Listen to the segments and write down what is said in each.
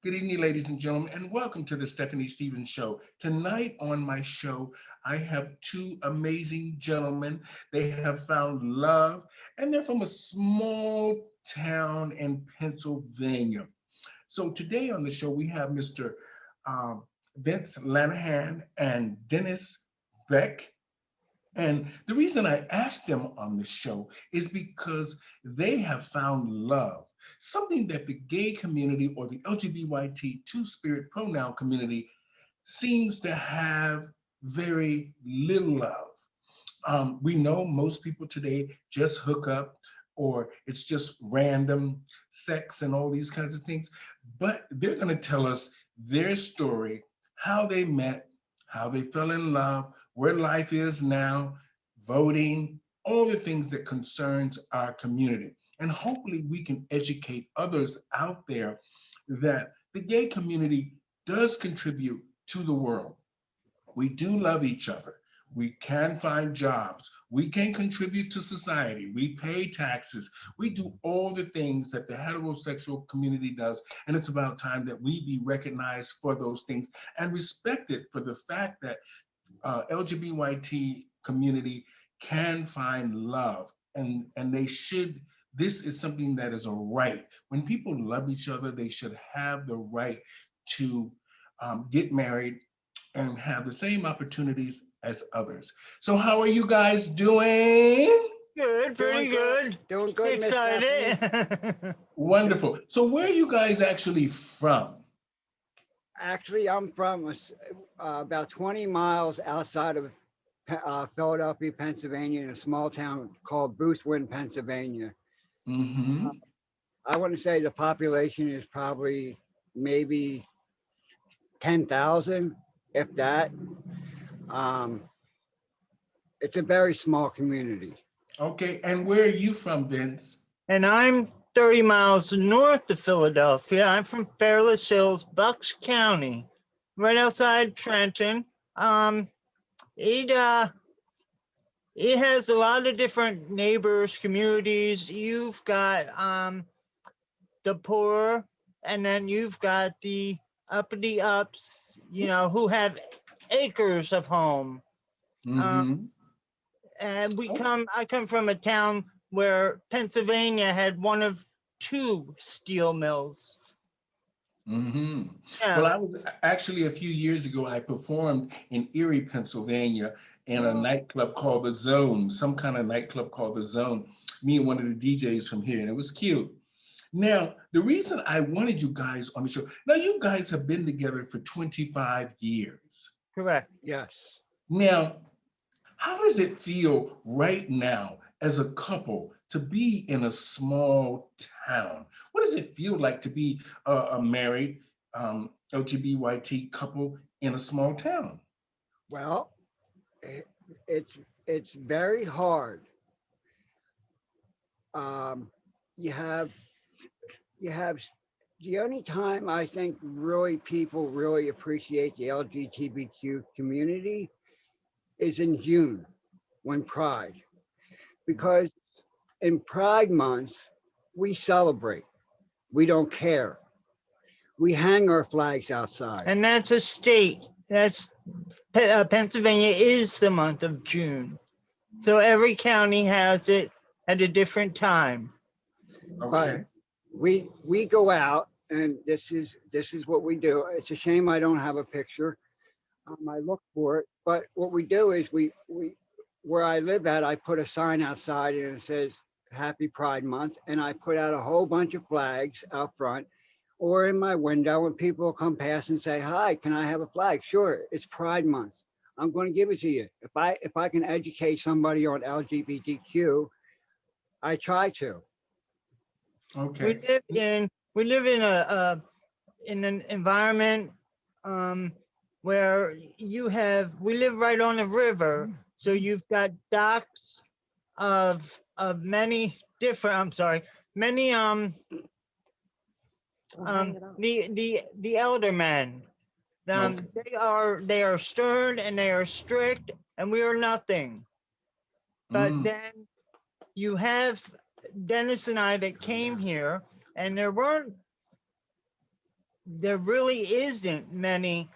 Good evening, ladies and gentlemen, and welcome to the Stephanie Stevens Show. Tonight on my show, I have two amazing gentlemen. They have found love, and they're from a small town in Pennsylvania. So today on the show, we have Mr. um, Vince Lanahan and Dennis Beck. And the reason I asked them on the show is because they have found love, something that the gay community or the LGBTQ two spirit pronoun community seems to have very little of. We know most people today just hook up or it's just random sex and all these kinds of things, but they're going to tell us their story, how they met, how they fell in love, where life is now, voting, all the things that concerns our community. And hopefully we can educate others out there that the gay community does contribute to the world. We do love each other. We can find jobs. We can contribute to society. We pay taxes. We do all the things that the heterosexual community does. And it's about time that we be recognized for those things and respected for the fact that LGBT community can find love and they should. This is something that is a right. When people love each other, they should have the right to get married and have the same opportunities as others. So, how are you guys doing? Good, Doing pretty good. good. Doing good, Miss Stephanie. Excited. Wonderful. So, where are you guys actually from? Actually, I'm from about 20 miles outside of Philadelphia, Pennsylvania, in a small town called Boothwyn, Pennsylvania. Mm-hmm. Uh, I want to say the population is probably maybe 10,000, if that. Um, it's a very small community. Okay. And where are you from, Vince? And I'm 30 miles north of Philadelphia. I'm from Fairless Hills, Bucks County, right outside Trenton. Um, it it has a lot of different neighbors, communities. You've got the poor, and then you've got the uppity ups, who have acres of home. Um, Mm-hmm. and Oh, I come from a town where Pennsylvania had one of two steel mills. mm-hmm. Well, Yeah. I was actually a few years ago, I performed in Erie, Pennsylvania, in a Uh, nightclub called the Zone, some kind of nightclub called the Zone. Me and one of the DJs from here, and it was cute. Now, the reason I wanted you guys on the show, now you guys have been together for 25 years. Correct. yes. Now, how does it feel right now as a couple to be in a small town? What does it feel like to be a married LGBT couple in a small town? Well, it, it's it's very hard. Um, you have you have the only time I think really people really appreciate the LGBTQ community is in June when Pride, because in Pride month we celebrate. We don't care. We hang our flags outside. And that's a state. Pennsylvania is the month of June. So every county has it at a different time. But Okay. we go out, and this is what we do. It's a shame I don't have a picture. I look for it, but what we do is we where I live at, I put a sign outside and it says Happy Pride Month, and I put out a whole bunch of flags out front or in my window, and people come past and say, "Hi, can I have a flag?" Sure, it's Pride Month. I'm going to give it to you. If I can educate somebody on LGBTQ, I try to. We Okay. live in we live in an environment um, where we live right on a river, so you've got docks of many different. I'm sorry, many the elder men. Okay. They are stern and they are strict, and we are nothing. But Mm, then you have Dennis and I that came here, and there weren't there really isn't many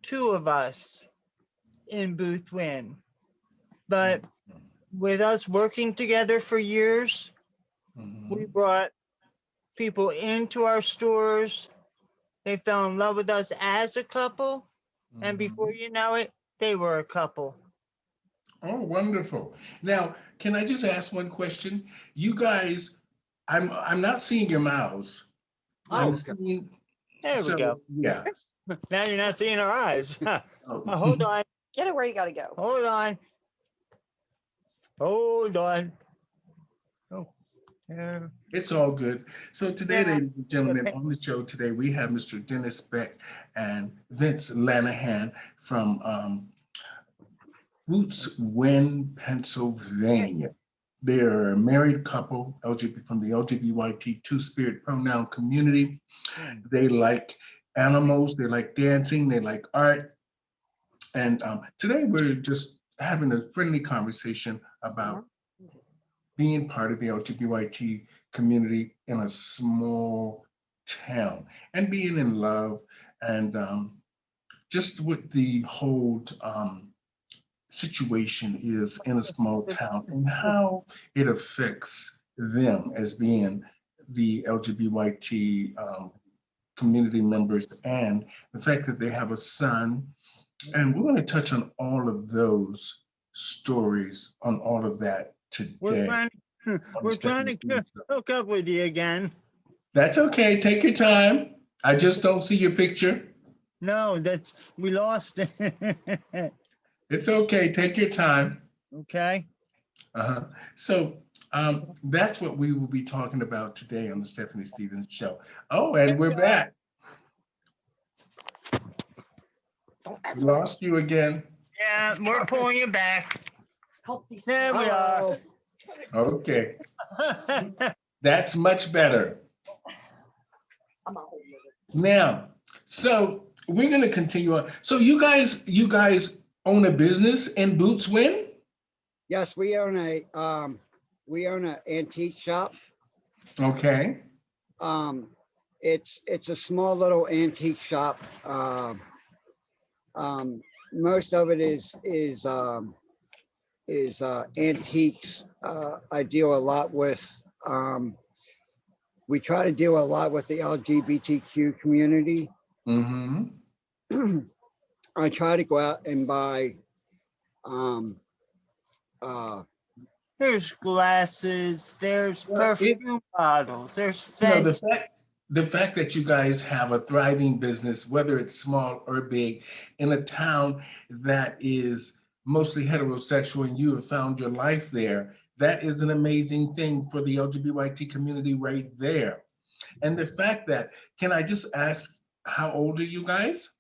two of us in Boothwyn. But with us working together for years, we Mhm. brought people into our stores. They fell in love with us as a couple. And before Mhm. you know it, they were a couple. Oh, wonderful. Now, can I just ask one question? You guys, I'm not seeing your mouths. Oh, I'm okay. seeing, There we go. so yeah. Now you're not seeing our eyes. Oh. Hold on. Get it where you gotta go. Hold on. Hold on. Oh, yeah. It's all good. So today, Yeah. ladies and gentlemen, on the show today, we have Mr. Dennis Beck and Vince Lanahan from Boots Win, Pennsylvania. They're a married couple, LGBT from the LGBTQ two-spirit pronoun community. They like animals, they like dancing, they like art. And today we're just having a friendly conversation about being part of the LGBTQ community in a small town and being in love and just what the whole situation is in a small town and how it affects them as being the LGBT community members and the fact that they have a son. And we're going to touch on all of those stories, on all of that We're today. trying, on we're the trying Stephanie to Stevens Show. hook up with you again. That's okay. Take your time. I just don't see your picture. No, we lost it. It's okay. Take your time. Okay. Uh-huh. So that's what we will be talking about today on the Stephanie Stevens Show. Oh, and we're back. Don't ask me. Lost you again. Yeah, we're pulling you back. Help these. There we are. Hello. Okay. That's much better. I'm out. Now, so we're going to continue on. So you guys own a business in Boots Win? Yes, we own an antique shop. Okay. It's a small little antique shop. Most of it is antiques. I deal a lot with. We try to deal a lot with the LGBTQ community. Mm-hmm. I try to go out and buy. There's glasses, there's Well, perfume bottles, there's You know, fence. the fact that you guys have a thriving business, whether it's small or big, in a town that is mostly heterosexual and you have found your life there, that is an amazing thing for the LGBT community right there. And the fact that, can I just ask, how old are you guys?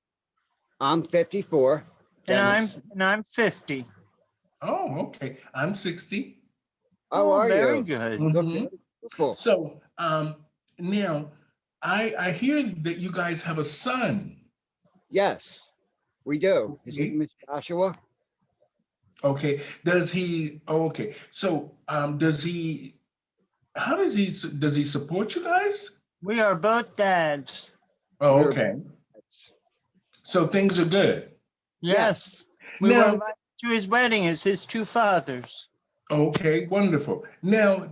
I'm 54. And I'm 50. Oh, okay. I'm 60. How are very you? good. Look Mhm. beautiful. So now I hear that you guys have a son. Yes, we do. His Okay. name is Joshua. Okay. Does he? Oh, okay. So does he? How does he support you guys? We are both dads. Oh, We're- okay. So things are good. Yes. We Now- were invited to his wedding as his two fathers. Okay, wonderful. Now,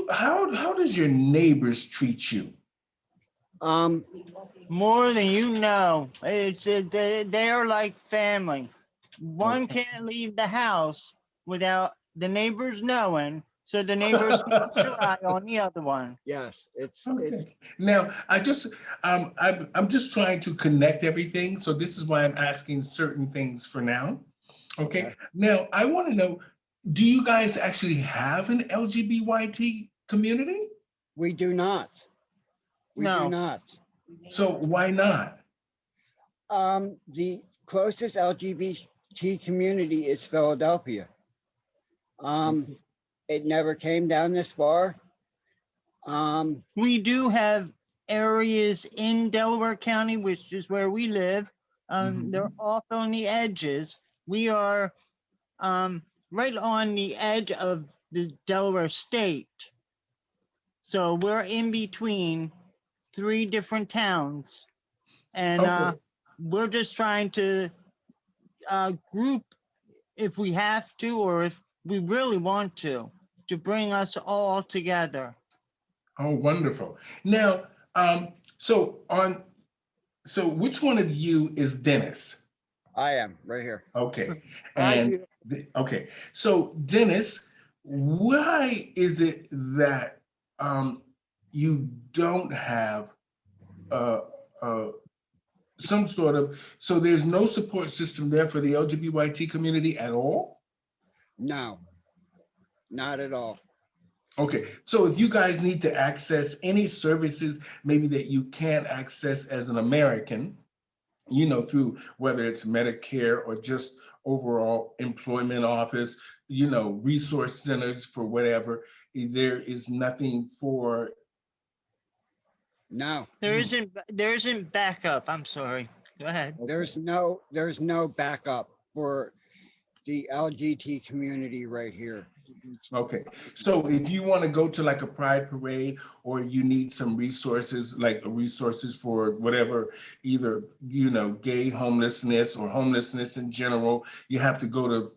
how does your neighbors treat you? More than you know. They are like family. One Okay. can't leave the house without the neighbors knowing, so the neighbors keep their eye on the other one. Yes, it's Okay. Now, I'm just trying to connect everything, so this is why I'm asking certain things for now. Okay. Okay. Now, I want to know, do you guys actually have an LGBT community? we do not. We No. do not. So why not? The closest LGBT community is Philadelphia. It never came down this far. We do have areas in Delaware County, which is where we live. They're off on the edges. We are right on the edge of the Delaware state. So we're in between 3 different towns And Okay. we're just trying to group, if we have to, or if we really want to bring us all together. Oh, wonderful. Now, so which one of you is Dennis? I am right here. Okay. Hi, And beautiful. okay. So Dennis, why is it that you don't have uh, uh, some sort of, so there's no support system there for the LGBTQ community at all? No, not at all. Okay, so if you guys need to access any services maybe that you can't access as an American, through whether it's Medicare or just overall employment office, resource centers for whatever, there is nothing for. No, There isn't backup. I'm sorry. Go ahead. there's no backup for the LGBT community right here. Okay, so if you want to go to like a pride parade, or you need some resources, like resources for whatever, either, gay homelessness or homelessness in general, you have to go to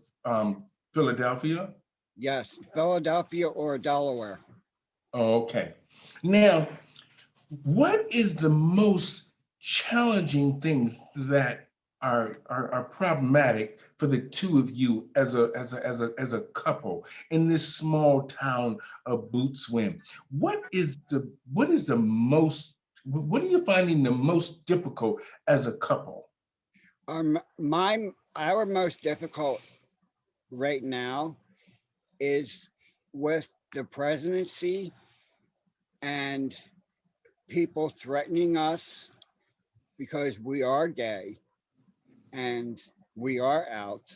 Philadelphia? Yes, Philadelphia or Delaware. Oh, okay. Now, what is the most challenging things that are problematic for the two of you as a couple in this small town of Bootswin? What are you finding the most difficult as a couple? Our most difficult right now is with the presidency and people threatening us because we are gay and we are out.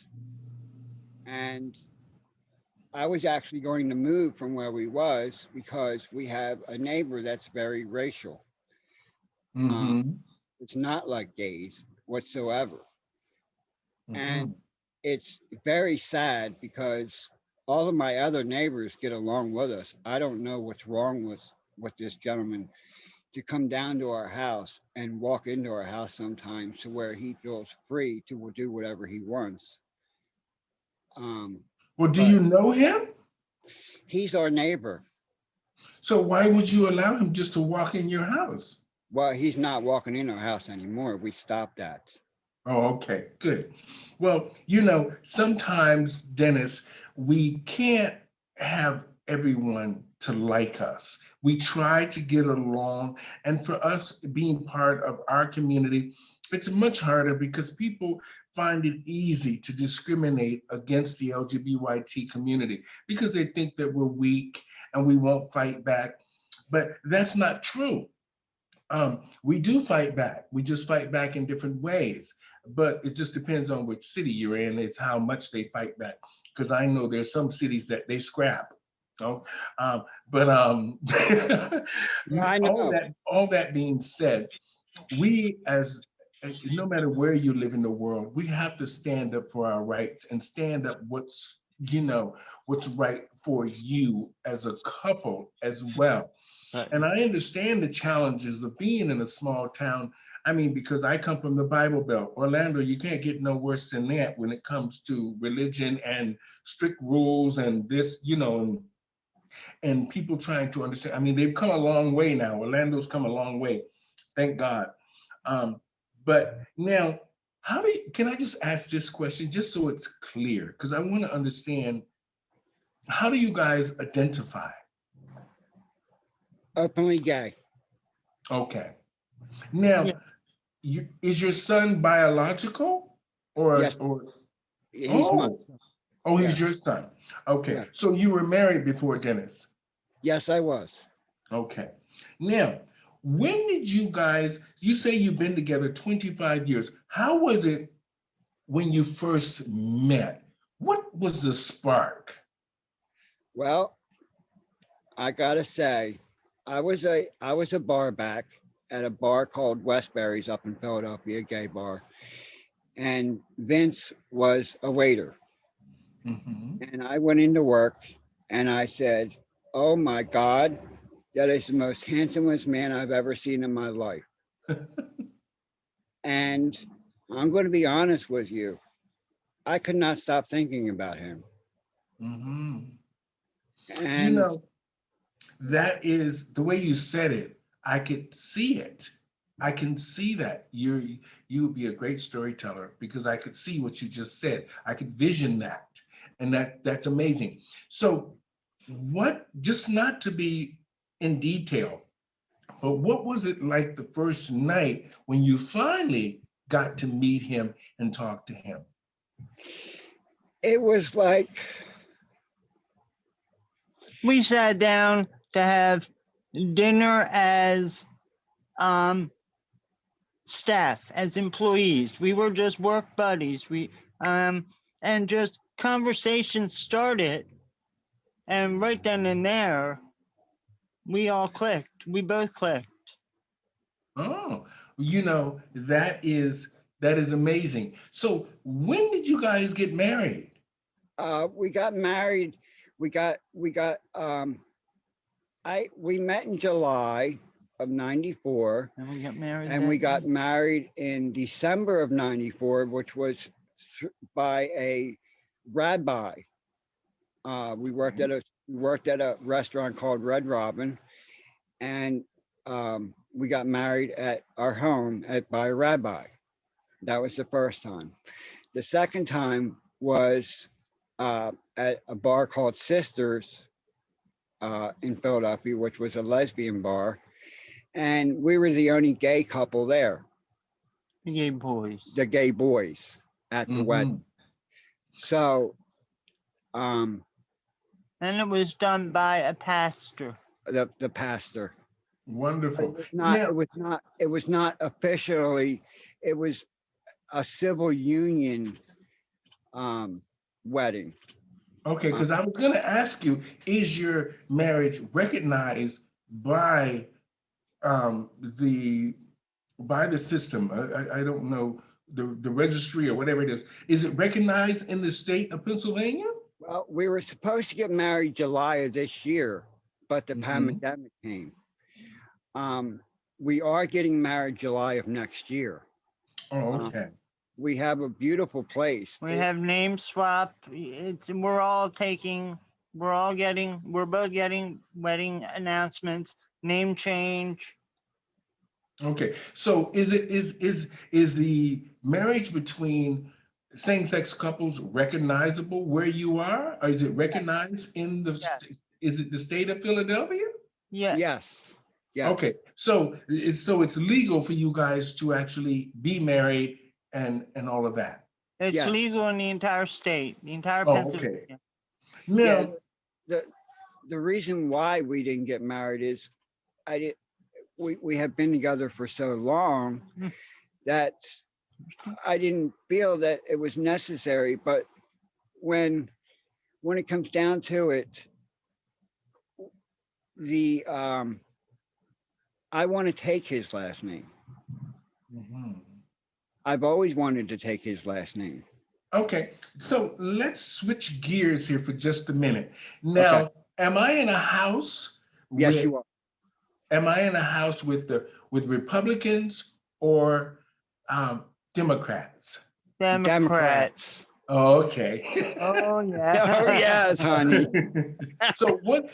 And I was actually going to move from where we was because we have a neighbor that's very racial. Mhm. It's not like gays whatsoever. And Mhm. it's very sad because all of my other neighbors get along with us. I don't know what's wrong with this gentleman to come down to our house and walk into our house sometimes to where he feels free to do whatever he wants. Well, do But you know him? he's our neighbor. So why would you allow him just to walk in your house? Well, he's not walking in our house anymore. We stopped that. Oh, okay, good. Well, sometimes, Dennis, we can't have everyone to like us. We try to get along, and for us being part of our community, it's much harder because people find it easy to discriminate against the LGBT community because they think that we're weak and we won't fight back. But that's not true. We do fight back. We just fight back in different ways. But it just depends on which city you're in. It's how much they fight back. Because I know there's some cities that they scrap. Oh, but Yeah, I know. all that being said, we as no matter where you live in the world, we have to stand up for our rights and stand up what's right for you as a couple as well. And I understand the challenges of being in a small town. I mean, because I come from the Bible Belt. Orlando, you can't get no worse than that when it comes to religion and strict rules and this, and people trying to understand. I mean, they've come a long way now. Orlando's come a long way, thank God. But now, can I just ask this question just so it's clear? Because I want to understand, how do you guys identify? Openly gay. Okay. Now, is your son biological or? Yes. Or He's my he's your son. Okay. Yeah. So you were married before Dennis. Yes, I was. Okay. Now, when did you say you've been together 25 years. How was it when you first met? What was the spark? Well, I gotta say, I was a bar back at a bar called Westbury's up in Philadelphia, a gay bar. And Vince was a waiter. Mhm. And I went into work and I said, "Oh my God, that is the most handsomest man I've ever seen in my life." And I'm going to be honest with you. I could not stop thinking about him. hmm You And know, that is the way you said it. I could see it. I can see that you would be a great storyteller because I could see what you just said. I could vision that, and that's amazing. So, what? Just not to be in detail, but what was it like the first night when you finally got to meet him and talk to him? it was like, We sat down to have dinner as staff, as employees. We were just work buddies. And just conversation started, and right then and there, we all clicked. We both clicked. Oh, that is amazing. So, when did you guys get married? we got married. We met in July of 94, And we got married. and we got married in December of 94, which was by a rabbi. We worked at a restaurant called Red Robin, and we got married at our home by a rabbi. That was the first time. The second time was at a bar called Sisters in Philadelphia, which was a lesbian bar, and we were the only gay couple there, the gay boys. the gay boys at the Mhm. wedding. So, And it was done by a pastor. the pastor. But Wonderful. It was not officially. It was a civil union wedding. Okay, because I was going to ask you, is your marriage recognized by the system? I don't know the registry or whatever it is. Is it recognized in the state of Pennsylvania? Well, we were supposed to get married July of this year, but the Mhm. pandemic came. We are getting married July of next year. Oh, okay. We have a beautiful place. We have name swap. We're both getting wedding announcements, name change. Okay. So is the marriage between same-sex couples recognizable where you are? Or is it recognized in the is it the state of Philadelphia? Yeah. Yes. Yes. Okay, so it's legal for you guys to actually be married and all of that. It's Yes. legal in the entire state, the entire Oh, Pennsylvania. okay. Now, The reason why we didn't get married is we have been together for so long that I didn't feel that it was necessary. But when it comes down to it, I want to take his last name. mhm. I've always wanted to take his last name. Okay, so let's switch gears here for just a minute. Now, am I in a house? Yes, with, you are. Am I in a house with Republicans or Democrats? Democrats. Oh, okay. Oh yeah. Oh, yes, honey. So what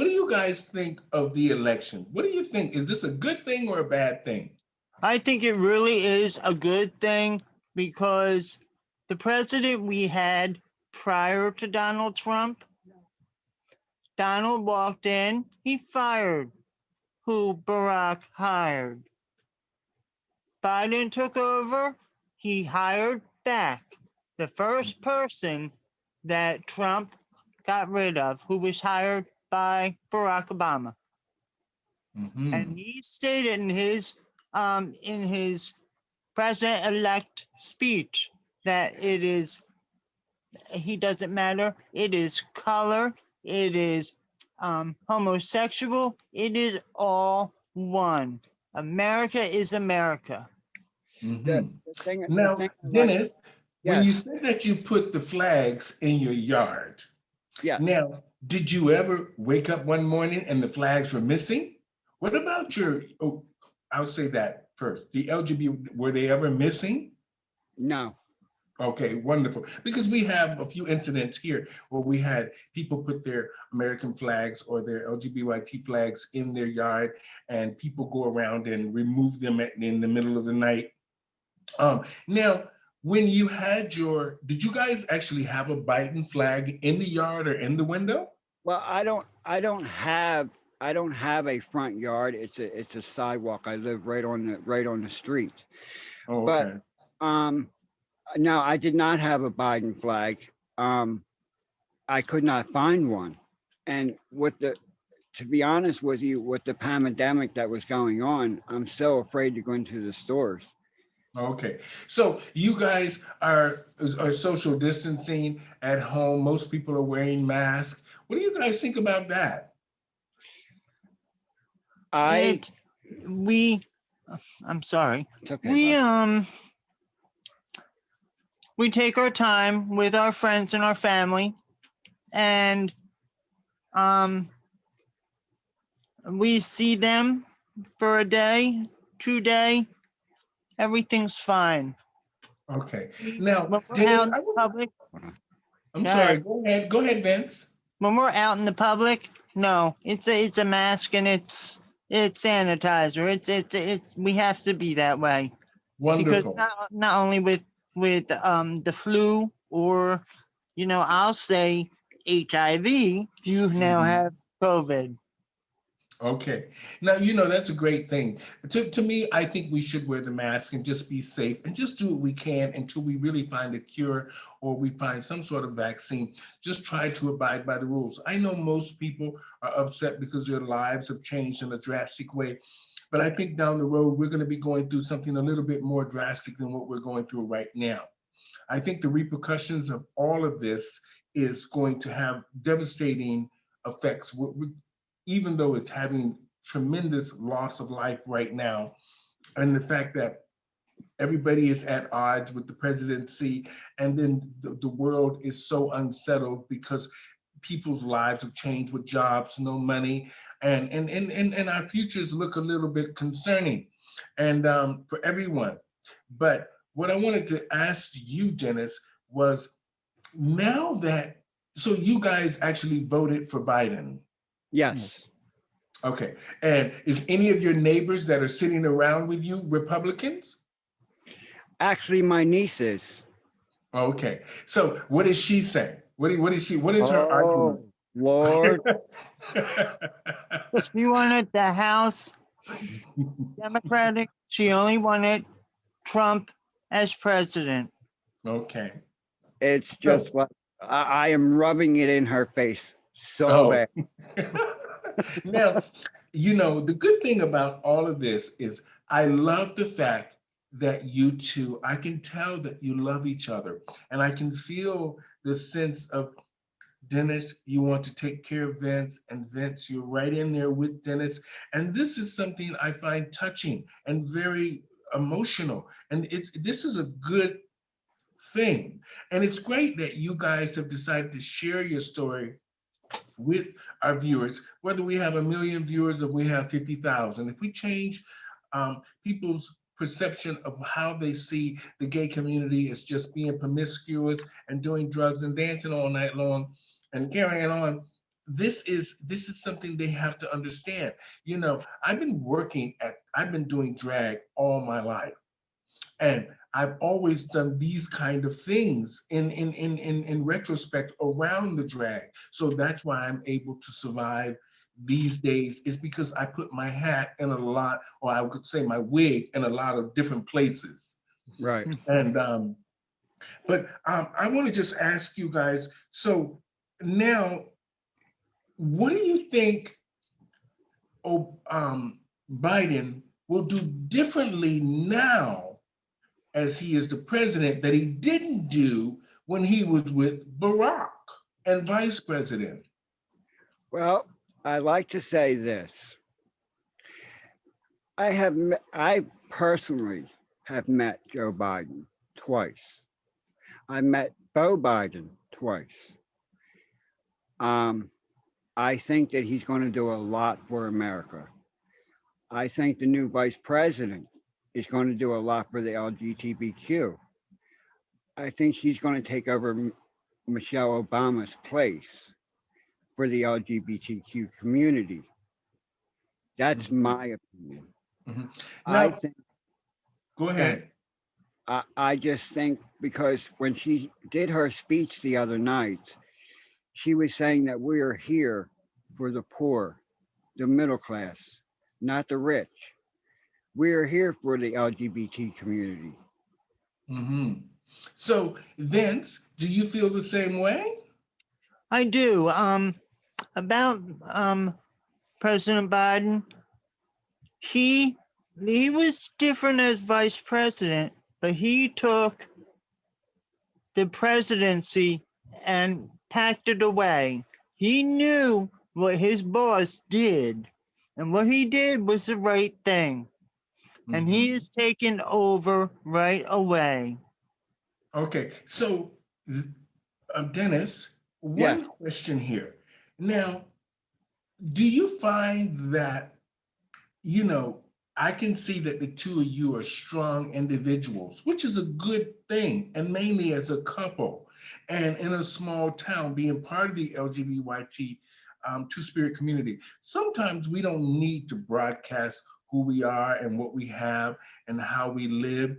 do you guys think of the election? What do you think? Is this a good thing or a bad thing? I think it really is a good thing because the president we had prior to Donald Trump, Donald walked in, he fired who Barack hired. Biden took over, he hired back the first person that Trump got rid of, who was hired by Barack Obama. Mhm. And he stated in his president-elect speech that he doesn't matter. It is color. It is homosexual. It is all one. America is America. Mhm. The thing- the Now, thing I like- Dennis, when Yes. you said that you put the flags in your yard, Yes. now, did you ever wake up one morning and the flags were missing? What about I'll say that first? The LGBT, were they ever missing? No. Okay, wonderful. Because we have a few incidents here where we had people put their American flags or their LGBT flags in their yard, and people go around and remove them in the middle of the night. Now, when you had did you guys actually have a Biden flag in the yard or in the window? Well, I don't have a front yard. It's a sidewalk. I live right on the street. Oh, But okay. no, I did not have a Biden flag. I could not find one. And to be honest with you, with the pandemic that was going on, I'm so afraid to go into the stores. Okay, so you guys are social distancing at home. Most people are wearing masks. What do you guys think about that? I, I'm sorry. it's okay. Bob. We take our time with our friends and our family, and we see them for a day, 2 day, everything's fine. Okay, now, When we're Dennis, out in the public, I'm Go sorry. ahead. Go ahead, Vince. when we're out in the public, no, it's a mask and it's sanitizer. It's we have to be that way because Wonderful. not only with the flu or I'll say HIV, you now Mhm. have COVID. Okay. Now, that's a great thing. To me, I think we should wear the mask and just be safe and just do what we can until we really find a cure or we find some sort of vaccine. Just try to abide by the rules. I know most people are upset because their lives have changed in a drastic way, but I think down the road, we're going to be going through something a little bit more drastic than what we're going through right now. I think the repercussions of all of this is going to have devastating effects. Even though it's having tremendous loss of life right now, and the fact that everybody is at odds with the presidency, and then the world is so unsettled because people's lives have changed with jobs, no money, and our futures look a little bit concerning, and for everyone. But what I wanted to ask you, Dennis, was now that so you guys actually voted for Biden. Yes. Okay. And is any of your neighbors that are sitting around with you Republicans? Actually, my niece is. Okay. So what does she say? What is her Oh, Lord. argument? She wanted the House Democratic. She only wanted Trump as president. Okay. It's just like I am rubbing it in her face so Oh. bad. Now, the good thing about all of this is I love the fact that you two, I can tell that you love each other. And I can feel the sense of Dennis, you want to take care of Vince, and Vince, you're right in there with Dennis. And this is something I find touching and very emotional. And this is a good thing. And it's great that you guys have decided to share your story with our viewers, whether we have 1 million viewers or we have 50,000. If we change people's perception of how they see the gay community as just being promiscuous and doing drugs and dancing all night long and carrying on, this is something they have to understand. I've been doing drag all my life. And I've always done these kind of things in retrospect around the drag. So that's why I'm able to survive these days, is because I put my hat in a lot, or I could say my wig in a lot of different places. Right. And but I want to just ask you guys, so now, what do you think Biden will do differently now as he is the president that he didn't do when he was with Barack and vice president? Well, I like to say this. I personally have met Joe Biden twice. I met Beau Biden twice. I think that he's going to do a lot for America. I think the new vice president is going to do a lot for the LGBTQ. I think she's going to take over Michelle Obama's place for the LGBTQ community. That's my opinion. Mhm. I Now, think go ahead. I just think because when she did her speech the other night, she was saying that we are here for the poor, the middle class, not the rich. We are here for the LGBT community. Mhm. So, Vince, do you feel the same way? I do. About President Biden, he was different as vice president, but he took the presidency and packed it away. He knew what his boss did, and what he did was the right thing. And he Mhm. is taken over right away. Okay, so Dennis, Yes. one question here. Now, do you find that, you know, I can see that the two of you are strong individuals, which is a good thing, and mainly as a couple and in a small town, being part of the LGBTYT two-spirit community. Sometimes we don't need to broadcast who we are and what we have and how we live.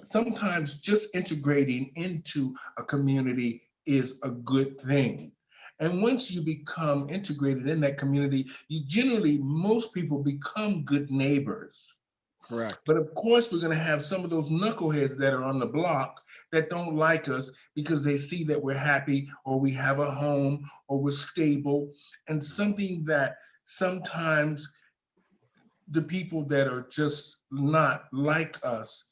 Sometimes just integrating into a community is a good thing. And once you become integrated in that community, you generally, most people become good neighbors. Correct. But of course, we're going to have some of those knuckleheads that are on the block that don't like us because they see that we're happy or we have a home or we're stable. And something that sometimes the people that are just not like us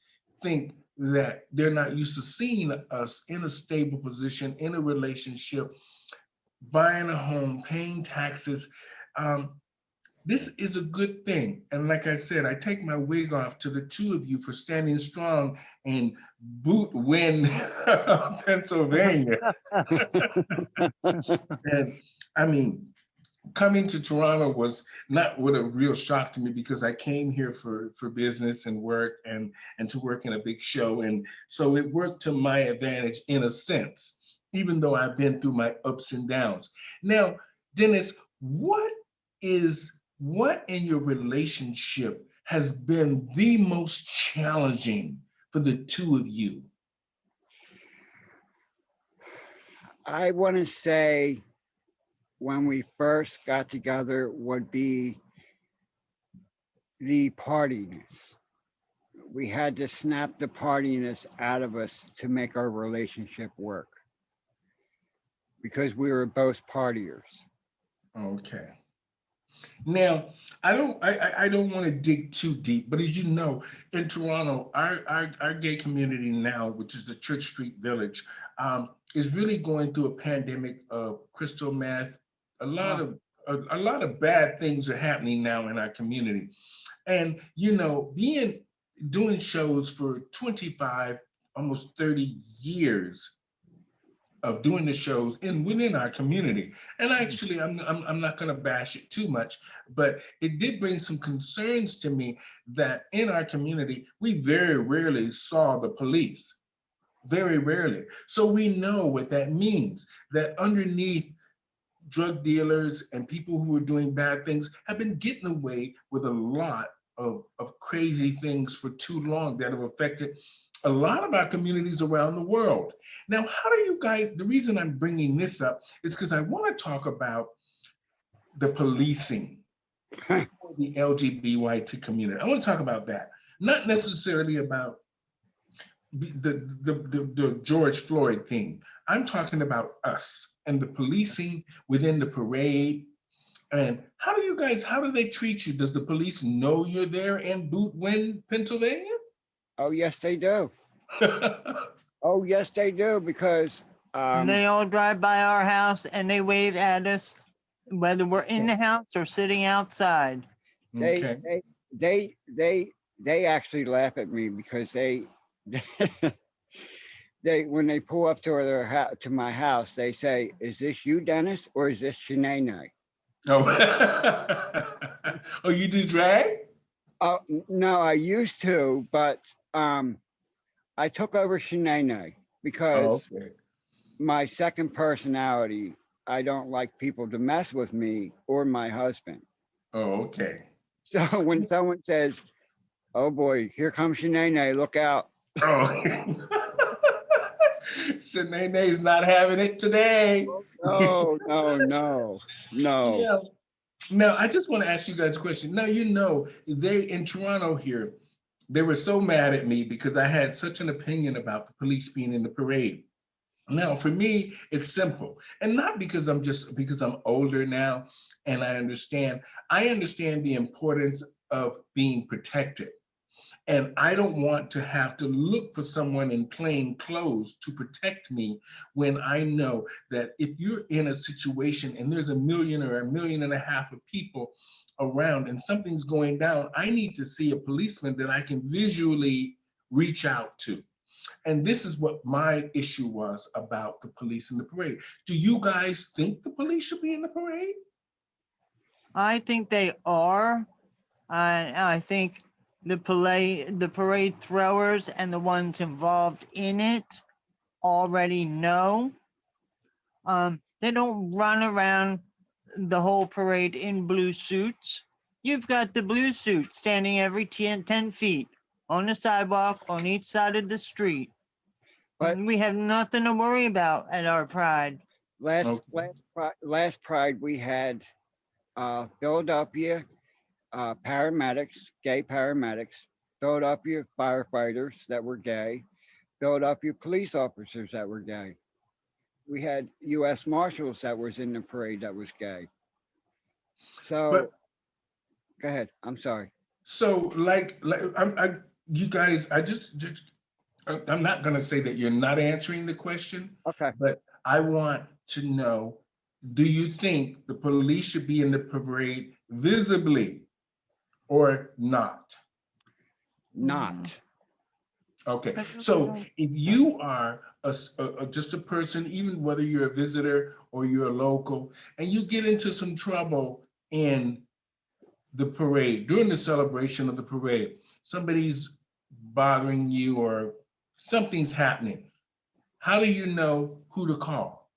think that they're not used to seeing us in a stable position, in a relationship, buying a home, paying taxes. This is a good thing. And like I said, I take my wig off to the two of you for standing strong in Boot Win, Pennsylvania. And I mean, coming to Toronto was not what a real shock to me because I came here for business and work and to work in a big show. And so it worked to my advantage in a sense, even though I've been through my ups and downs. Now, Dennis, what in your relationship has been the most challenging for the two of you? I want to say when we first got together would be the partiness. We had to snap the partiness out of us to make our relationship work because we were both partiers. Okay. Now, I don't want to dig too deep, but as you know, in Toronto, our gay community now, which is the Church Street Village, is really going through a pandemic of crystal meth. A lot of bad things are happening now in our community, and you know, doing shows for 25, almost 30 years of doing the shows within our community. And actually, I'm not going to bash it too much, but it did bring some concerns to me that in our community, we very rarely saw the police, very rarely. So we know what that means, that underneath drug dealers and people who are doing bad things have been getting away with a lot of crazy things for too long that have affected a lot of our communities around the world. Now, how do you guys, the reason I'm bringing this up is because I want to talk about the policing for the LGBTQ community. I want to talk about that, not necessarily about the George Floyd thing. I'm talking about us and the policing within the parade. And how do they treat you? Does the police know you're there in Boot Win, Pennsylvania? Oh, yes, they do. Oh, yes, they do, because They all drive by our house and they wave at us, whether we're in the house or sitting outside. Okay. they actually laugh at me because they when they pull up to to my house, they say, "Is this you, Dennis, or is this Shanae?" Oh, oh, you do drag? No, I used to, but I took over Shanae Oh, because okay. my second personality, I don't like people to mess with me or my husband. Oh, okay. So when someone says, "Oh boy, here comes Shanae, look out." Oh. Shanae's not having it today. No, no, no, no. Yeah. Now, I just want to ask you guys a question. Now, you know, they in Toronto here, they were so mad at me because I had such an opinion about the police being in the parade. Now, for me, it's simple, and not because I'm older now and I understand. I understand the importance of being protected. And I don't want to have to look for someone in plain clothes to protect me when I know that if you're in a situation and there's a million or a million and a half of people around and something's going down, I need to see a policeman that I can visually reach out to. And this is what my issue was about the police in the parade. Do you guys think the police should be in the parade? I think they are. I think the parade throwers and the ones involved in it already know. They don't run around the whole parade in blue suits. You've got the blue suits standing every 10 feet on the sidewalk on each side of the street. But We have nothing to worry about at our pride. Okay. last Pride we had Philadelphia paramedics, gay paramedics, Philadelphia firefighters that were gay, Philadelphia police officers that were gay. We had U.S. Marshals that was in the parade that was gay. So But go ahead. I'm sorry. so like you guys, I'm not going to say that you're not answering the question, Okay. but I want to know, do you think the police should be in the parade visibly or not? Not. Okay, so if you are just a person, even whether you're a visitor or you're a local, and you get into some trouble in the parade, during the celebration of the parade, somebody's bothering you or something's happening, how do you know who to call?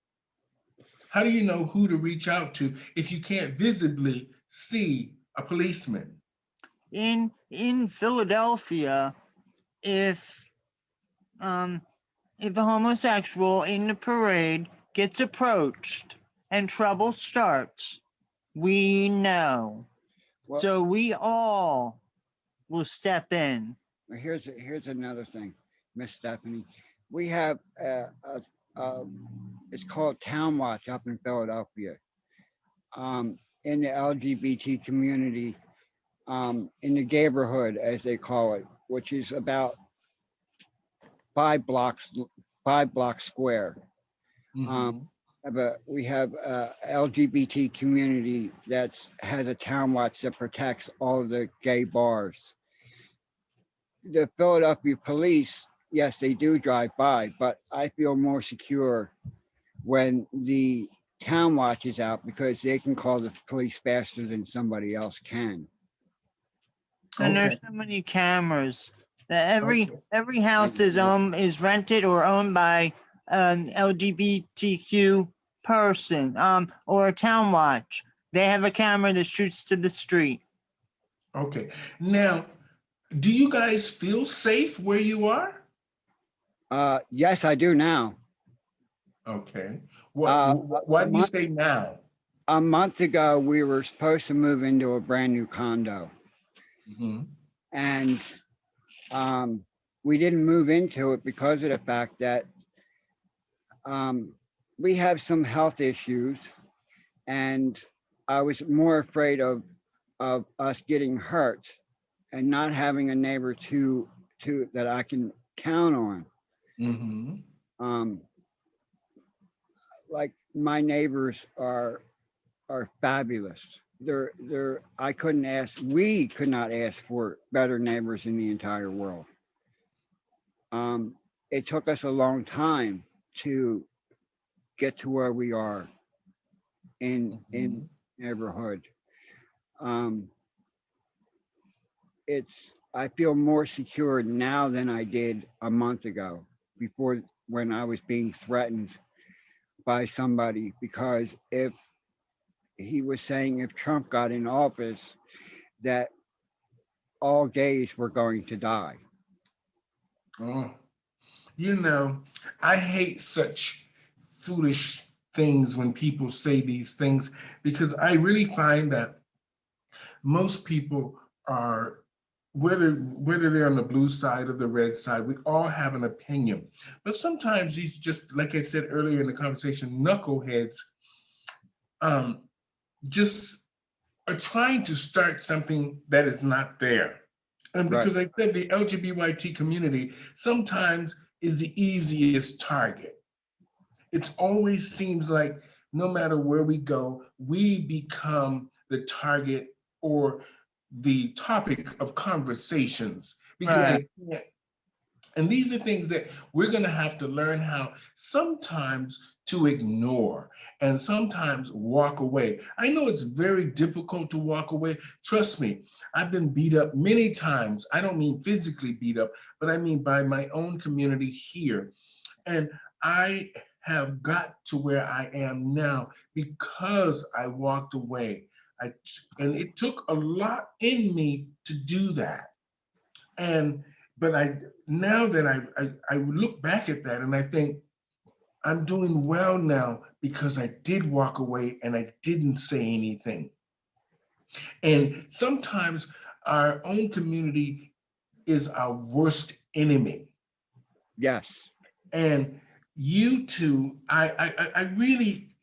How do you know who to reach out to if you can't visibly see a policeman? In Philadelphia, if um if a homosexual in the parade gets approached and trouble starts, we know. Well, So we all will step in. here's another thing, Miss Stephanie. We have uh, it's called Town Watch up in Philadelphia. In the LGBT community, in the neighborhood, as they call it, which is about 5 blocks, 5 blocks square. Um, Mhm. we have a LGBT community that has a town watch that protects all of the gay bars. The Philadelphia police, yes, they do drive by, but I feel more secure when the town watch is out because they can call the police faster than somebody else can. And Okay, there's so many cameras that okay, every house is rented or owned by an LGBTQ person or a town watch. They have a camera that shoots to the street. okay. Now, do you guys feel safe where you are? Yes, I do now. Okay. Uh, Why a do you month say now? a month ago, we were supposed to move into a brand new condo, Mhm. and we didn't move into it because of the fact that um, we have some health issues, and I was more afraid of us getting hurt and not having a neighbor to that I can count on. Mhm. Um, like my neighbors are fabulous. I couldn't ask, we could not ask for better neighbors in the entire world. Um, it took us a long time to get to where we are in Mhm. neighborhood. Um, I feel more secure now than I did a month ago before, when I was being threatened by somebody, because if he was saying if Trump got in office that all gays were going to die. Oh, you know, I hate such foolish things when people say these things, because I really find that most people are, whether they're on the blue side or the red side, we all have an opinion. But sometimes these, just like I said earlier in the conversation, knuckleheads um, just are trying to start something that is not there. And Right. because I said the LGBT community sometimes is the easiest target. It always seems like no matter where we go, we become the target or the topic of conversations because Right. they can't. And these are things that we're going to have to learn how sometimes to ignore and sometimes walk away. I know it's very difficult to walk away. Trust me, I've been beat up many times. I don't mean physically beat up, but I mean by my own community here. And I have got to where I am now because I walked away. And it took a lot in me to do that. And but now that I look back at that and I think I'm doing well now because I did walk away and I didn't say anything. And sometimes our own community is our worst enemy. Yes. And you two, I really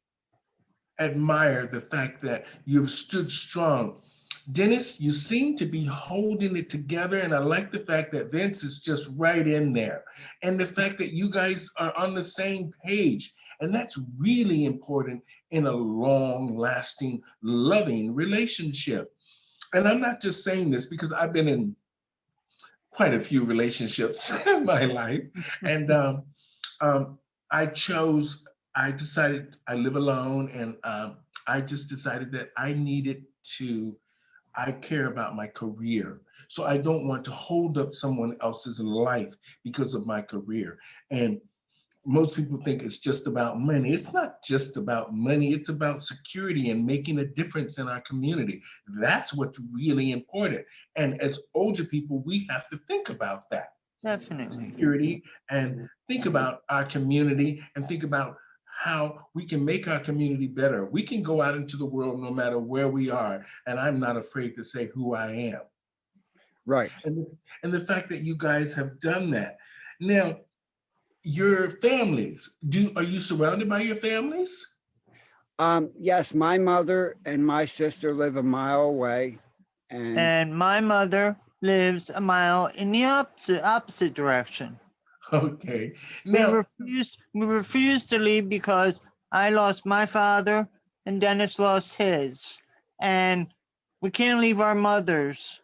admire the fact that you've stood strong. Dennis, you seem to be holding it together, and I like the fact that Vince is just right in there, and the fact that you guys are on the same page, and that's really important in a long-lasting, loving relationship. And I'm not just saying this because I've been in quite a few relationships in my life, and um, I decided I live alone, and I just decided that I care about my career. So I don't want to hold up someone else's life because of my career. And most people think it's just about money. It's not just about money. It's about security and making a difference in our community. That's what's really important. And as older people, we have to think about that. Definitely. Security, and think about our community and think about how we can make our community better. We can go out into the world no matter where we are, and I'm not afraid to say who I am. Right. And the fact that you guys have done that. Now, your families, are you surrounded by your families? Yes, my mother and my sister live a mile away, and And my mother lives a mile in the opposite direction. Okay. We Now, refused to leave because I lost my father and Dennis lost his. And we can't leave our mothers.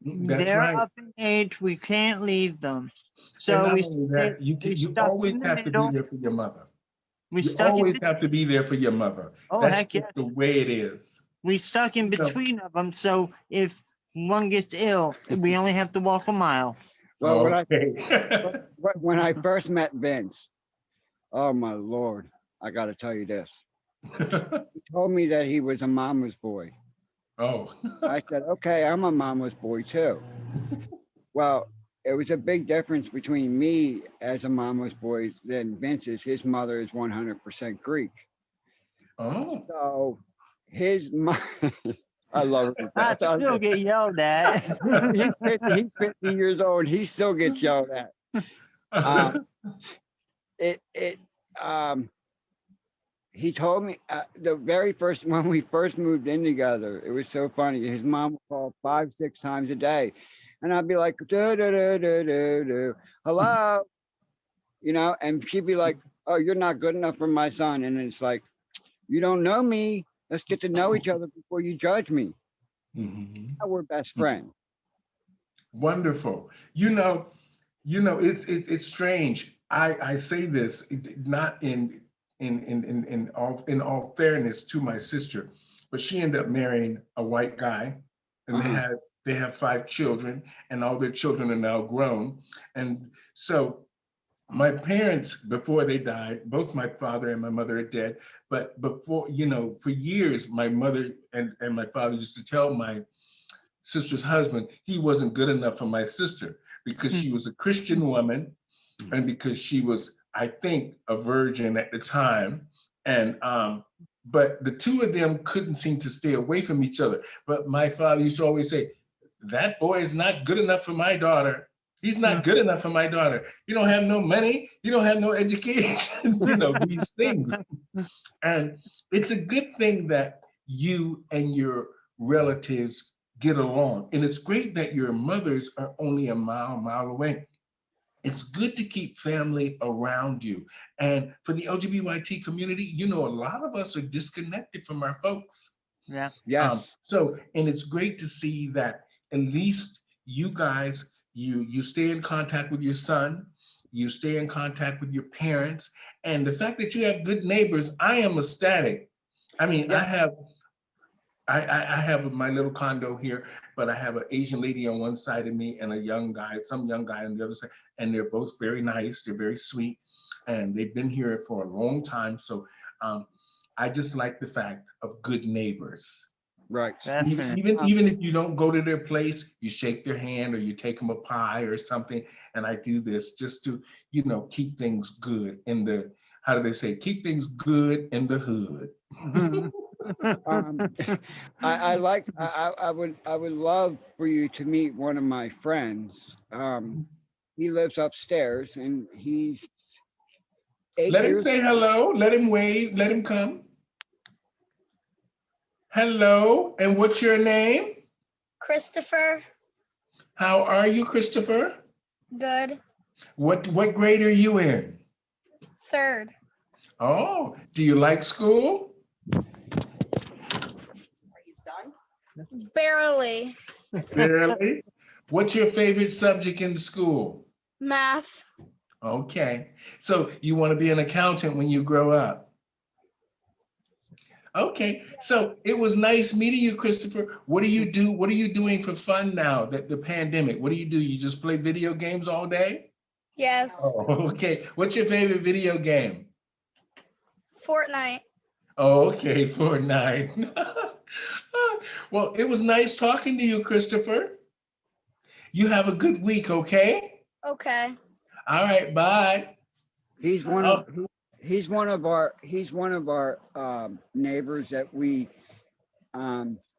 that's They're right. up in age, we can't leave them. And So not we only that, you stuck always in the have to be middle. there for your mother. We You stuck in always have to be there for your mother. Oh, That's heck just yes. the way it is. We stuck in You know, between of them. So if one gets ill, we only have to walk a mile. well, okay. when I first met Vince, oh my Lord, I got to tell you this. He told me that he was a mama's boy. Oh. I said, okay, I'm a mama's boy too. Well, it was a big difference between me as a mama's boy than Vince's. His mother is 100% Greek. Oh. So his mom, I love it. I still get yelled at. He's 50 years old. He still gets yelled at. He told me the very first, when we first moved in together, it was so funny. His mom would call 5-6 times a day, and I'd be like, do, do, do, do, do, do. Hello, and she'd be like, oh, you're not good enough for my son. And it's like, you don't know me. Let's get to know each other before you judge me. Mhm. Now we're best friends. Wonderful. It's strange. I say this not in all fairness to my sister, but she ended up marrying a white guy, and they had They have 5 children, and all their children are now grown. And so my parents, before they died, both my father and my mother are dead. But before, for years, my mother and my father used to tell my sister's husband he wasn't good enough for my sister because she was a Christian woman and because she was, I think, a virgin at the time. And but the two of them couldn't seem to stay away from each other. But my father used to always say, that boy is not good enough for my daughter. He's not good enough for my daughter. You don't have no money. You don't have no education, these things. And it's a good thing that you and your relatives get along. And it's great that your mothers are only a mile away. It's good to keep family around you. And for the LGBTQ community, a lot of us are disconnected from our folks. Yeah. Yes. And it's great to see that at least you guys, you stay in contact with your son, you stay in contact with your parents, and the fact that you have good neighbors, I am ecstatic. I mean, Yeah. I have my little condo here, but I have an Asian lady on one side of me and some young guy on the other side, and they're both very nice, they're very sweet, and they've been here for a long time. So I just like the fact of good neighbors. Right. Even if you don't go to their place, you shake their hand or you take them a pie or something. And I do this just to, keep things good in the, how do they say, keep things good in the hood. I would love for you to meet one of my friends. He lives upstairs and he's 8 Let him years say hello. Let him wave. Let him come. Hello. And what's your name? Christopher, How are you, Christopher? good. What grade are you in? 3rd, Oh, do you like school? He's done. barely. Really? What's your favorite subject in school? Math, Okay. So you want to be an accountant when you grow up? Okay. So it was nice meeting you, Christopher. What do you do? What are you doing for fun now that the pandemic? What do? You just play video games all day? yes. Oh, okay. What's your favorite video game? Fortnite, Oh, okay, Fortnite. Well, it was nice talking to you, Christopher. You have a good week, okay? okay. All right, bye. He's one of he's one of our neighbors that we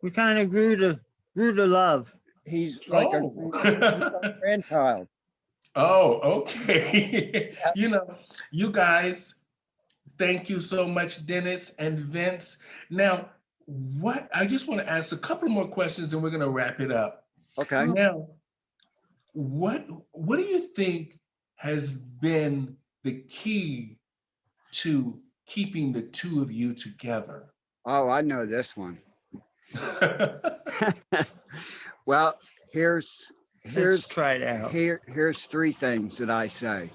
We kind of grew to love. he's like a grandchild. Oh, okay. You guys, thank you so much, Dennis and Vince. Now, I just want to ask a couple more questions and we're going to wrap it up. Okay. Now, what do you think has been the key to keeping the two of you together? Oh, I know this one. Well, here's Let's try it out. here's 3 things that I say.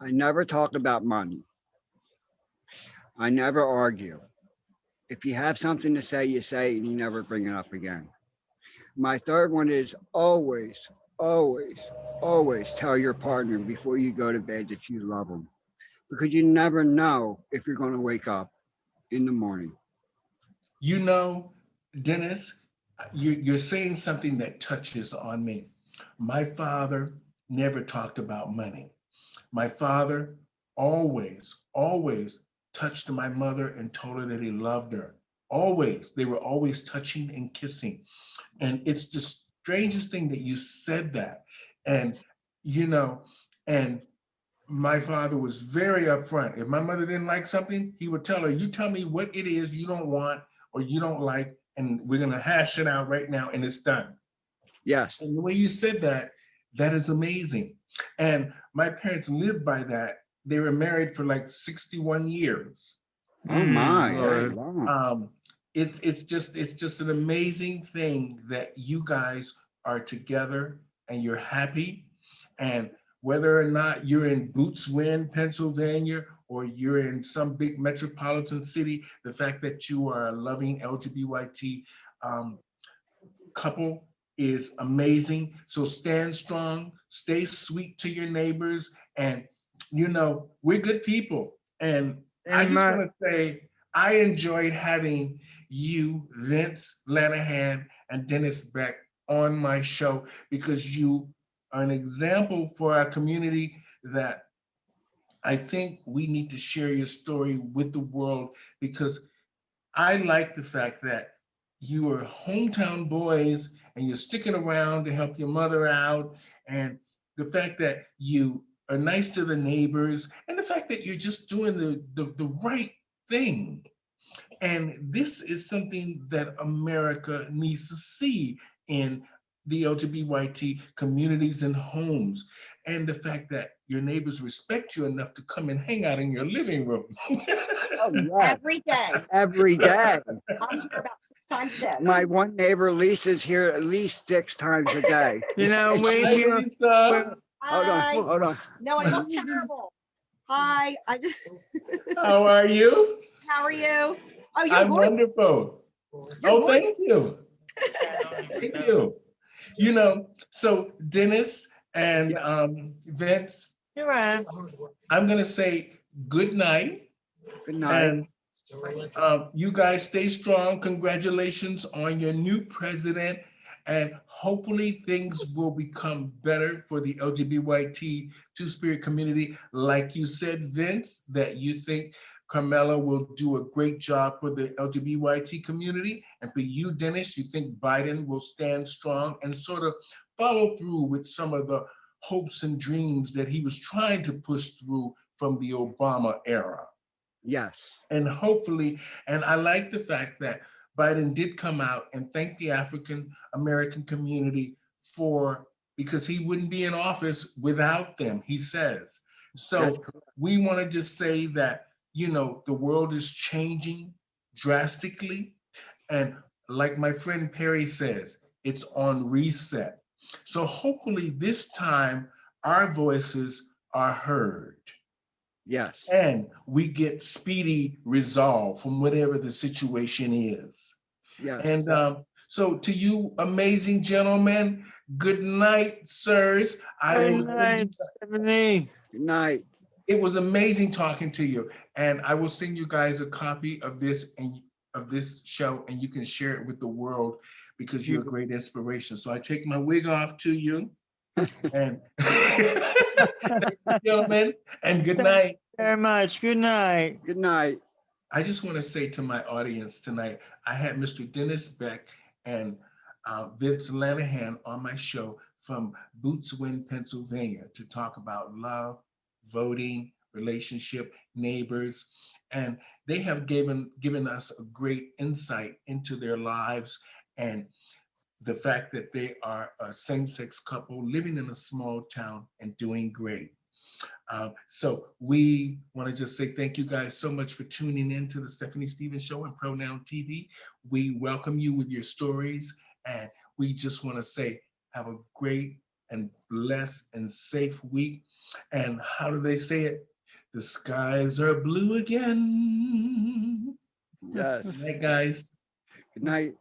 I never talk about money. I never argue. If you have something to say, you say it and you never bring it up again. My 3rd one is always tell your partner before you go to bed that you love them, because you never know if you're going to wake up in the morning. Dennis, you're saying something that touches on me. My father never talked about money. My father always touched my mother and told her that he loved her. Always. They were always touching and kissing. And it's the strangest thing that you said that. And, and my father was very upfront. If my mother didn't like something, he would tell her, you tell me what it is you don't want or you don't like, and we're going to hash it out right now and it's done. Yes. And the way you said that is amazing. And my parents lived by that. They were married for like 61 years. Oh my. Lord. Wow. It's just an amazing thing that you guys are together and you're happy. And whether or not you're in Bootswin, Pennsylvania, or you're in some big metropolitan city, the fact that you are a loving LGBT couple is amazing. So stand strong, stay sweet to your neighbors, and we're good people. And I just want to say I enjoyed having you, Vince Lanahan, and Dennis Beck on my show because you are an example for our community that I think we need to share your story with the world because I like the fact that you are hometown boys and you're sticking around to help your mother out, and the fact that you are nice to the neighbors, and the fact that you're just doing the right thing. And this is something that America needs to see in the LGBT communities and homes. And the fact that your neighbors respect you enough to come and hang out in your living room. Oh, yeah, Every day. every day. I'm here about 6 times a day. My one neighbor, Lisa's here at least 6 times a day. You know, we Hi, here. Lisa. Hold Hi. on, hold on. No, I look terrible. Hi. I just. How are you? How are you? Oh, you're I'm gorgeous. wonderful. Oh, thank you. Thank you. So Dennis and Vince, You're right. I'm going to say good night. Good night. And you guys stay strong. Congratulations on your new president. And hopefully things will become better for the LGBT Two-Spirit community. Like you said, Vince, that you think Carmela will do a great job for the LGBT community. And for you, Dennis, you think Biden will stand strong and sort of follow through with some of the hopes and dreams that he was trying to push through from the Obama era. Yes. And hopefully, and I like the fact that Biden did come out and thank the African American community because he wouldn't be in office without them, he says. So we want to just say that, the world is changing drastically. And like my friend Perry says, it's on reset. So hopefully this time our voices are heard. Yes. And we get speedy resolve from whatever the situation is. Yes. And so to you amazing gentlemen, good night, sirs. Good night, Stephanie. Good night. It was amazing talking to you. And I will send you guys a copy of this show, and you can share it with the world because you're a great inspiration. So I take my wig off to you. And gentlemen, and good night. Very much. Good night. Good night. I just want to say to my audience tonight, I had Mr. Dennis Beck and Vince Lanahan on my show from Bootswin, Pennsylvania, to talk about love, voting, relationship, neighbors, and they have given us a great insight into their lives and the fact that they are a same-sex couple living in a small town and doing great. So we want to just say thank you guys so much for tuning in to the Stephanie Stevens Show and Pronoun TV. We welcome you with your stories, and we just want to say have a great and blessed and safe week. And how do they say it? The skies are blue again. Yes. Good night, guys. Good night.